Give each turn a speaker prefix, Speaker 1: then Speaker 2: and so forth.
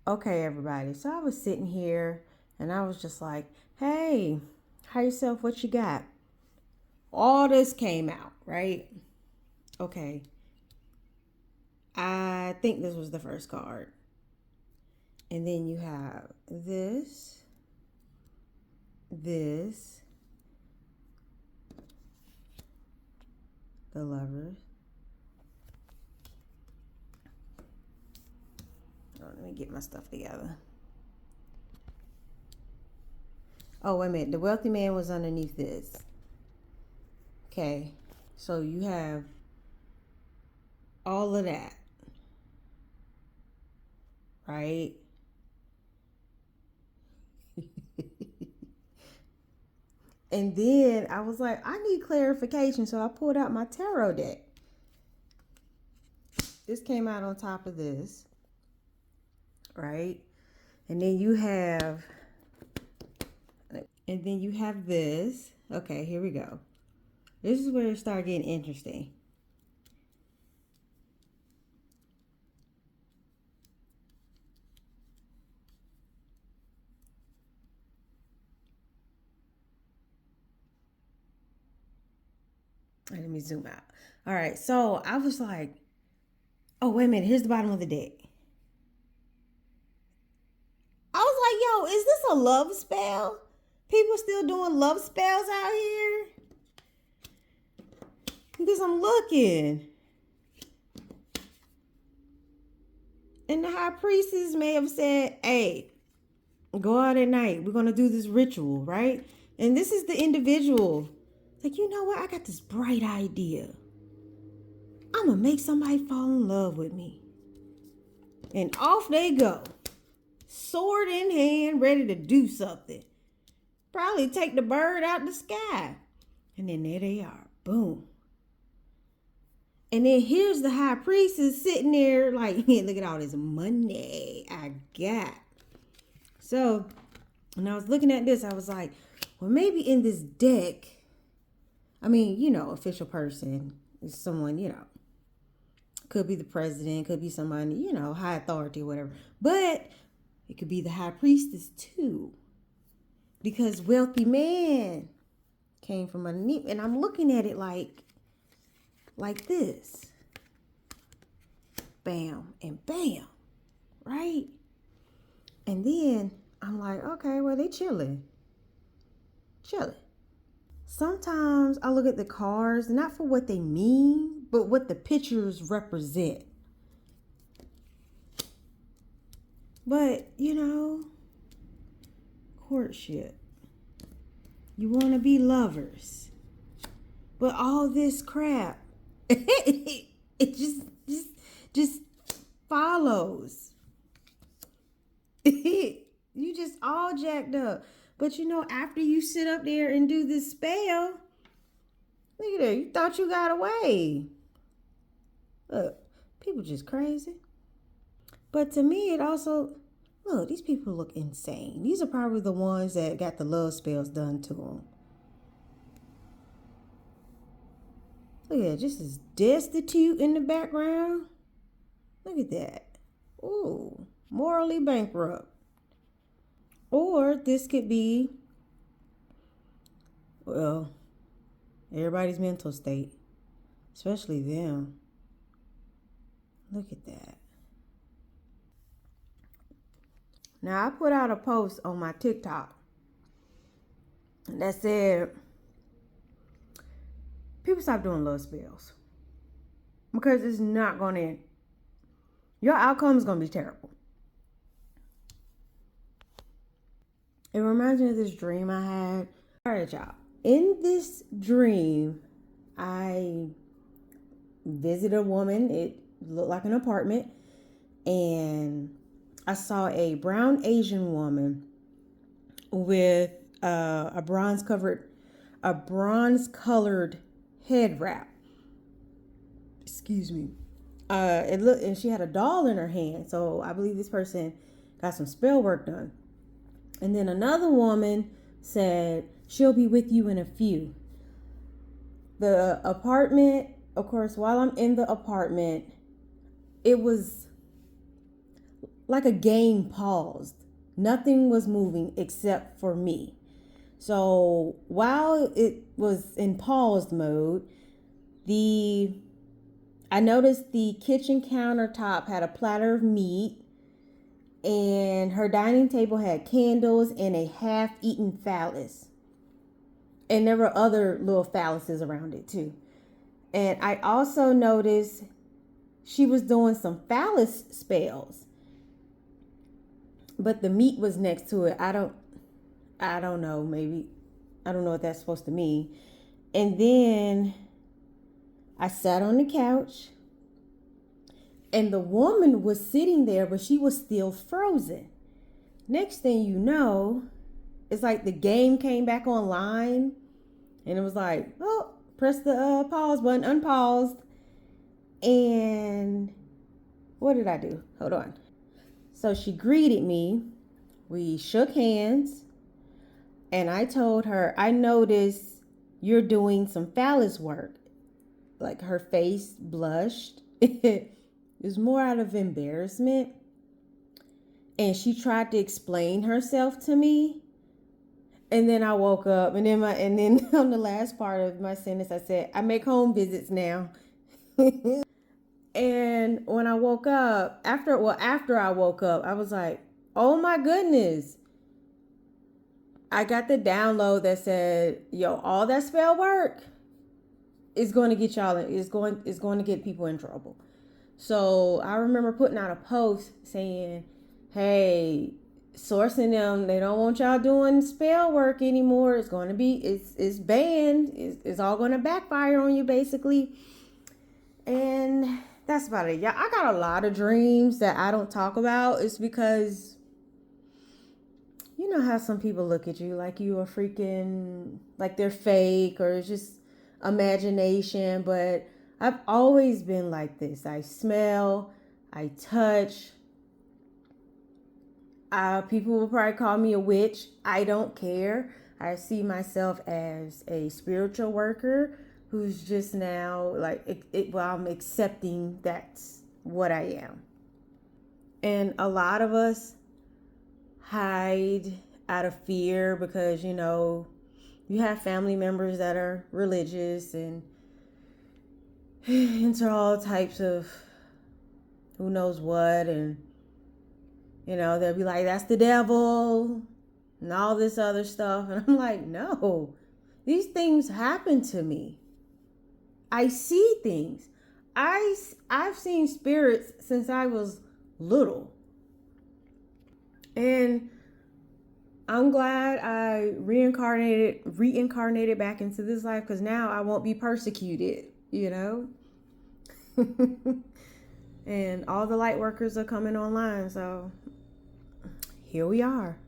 Speaker 1: Okay, everybody. So I was sitting here and I was just like, hey, how yourself? What you got? All this came out, right? Okay. I think this was the first card. And then you have this, the Lovers. Oh, let me get my stuff together. Oh, wait a minute. The Wealthy Man was underneath this. Okay. So you have all of that, right? And then I was like, I need clarification. So I pulled out my tarot deck. This came out on top of this, right? And then you have, this. Okay, here we go. This is where it started getting interesting. Let me zoom out. All right, so I was like, oh, wait a minute. Here's the bottom of the deck. I was like, yo, is this a love spell? People still doing love spells out here? Because I'm looking. And the high priestess may have said, hey, go out at night. We're going to do this ritual, right? And this is the individual. Like, you know what? I got this bright idea. I'm going to make somebody fall in love with me. And off they go. Sword in hand, ready to do something. Probably take the bird out the sky. And then there they are. Boom. And then here's the high priestess sitting there like, look at all this money I got. So when I was looking at this, I was like, well, maybe in this deck, official person is someone, could be the president, could be somebody, high authority or whatever. But it could be the high priestess too. Because wealthy man came from underneath. And I'm looking at it like this. Bam and bam. Right? And then I'm like, okay, well, they chilling. Sometimes I look at the cards, not for what they mean, but what the pictures represent. But, courtship. You want to be lovers. But all this crap, it just follows. You just all jacked up. But after you sit up there and do this spell, look at that. You thought you got away. Look, people just crazy. But to me, it also, look, these people look insane. These are probably the ones that got the love spells done to them. Look at that, just as destitute in the background. Look at that. Ooh, morally bankrupt. Or this could be, well, everybody's mental state, especially them. Look at that. Now, I put out a post on my TikTok that said, people stop doing love spells. Because it's not going to, your outcome is going to be terrible. It reminds me of this dream I had. All right, y'all. In this dream, I visited a woman. It looked like an apartment. And I saw a brown Asian woman with a bronze colored head wrap. Excuse me. And she had a doll in her hand. So I believe this person got some spell work done. And then another woman said, she'll be with you in a few. The apartment, of course, while I'm in the apartment, it was like a game paused. Nothing was moving except for me. So while it was in paused mode, I noticed the kitchen countertop had a platter of meat, and her dining table had candles and a half-eaten phallus. And there were other little phalluses around it too. And I also noticed she was doing some phallus spells, but the meat was next to it. I don't know. Maybe I don't know what that's supposed to mean. And then I sat on the couch, and the woman was sitting there, but she was still frozen. Next thing you know, it's like the game came back online, and it was like, oh, press the pause button, unpaused. And what did I do? Hold on. So she greeted me. We shook hands, and I told her, I noticed you're doing some phallus work. Like, her face blushed. It was more out of embarrassment. And she tried to explain herself to me. And then I woke up, and then on the last part of my sentence, I said, I make home visits now. And when I woke up, after I woke up, I was like, oh my goodness. I got the download that said, yo, all that spell work is going to get is going to get people in trouble. So I remember putting out a post saying, hey, sourcing them, they don't want y'all doing spell work anymore. It's going to be, it's banned. It's all going to backfire on you, basically. And that's about it. Yeah, I got a lot of dreams that I don't talk about. It's because, you know how some people look at you like you are freaking, like they're fake, or it's just imagination. But I've always been like this. I smell, I touch. People will probably call me a witch. I don't care. I see myself as a spiritual worker who's just now like I'm accepting that's what I am. And a lot of us hide out of fear because, you know, you have family members that are religious and into all types of who knows what, and you know, they'll be like, that's the devil and all this other stuff. And I'm like, no, these things happen to me. I see things. I've seen spirits since I was little. And I'm glad I reincarnated back into this life, because now I won't be persecuted, you know? And all the light workers are coming online, so here we are.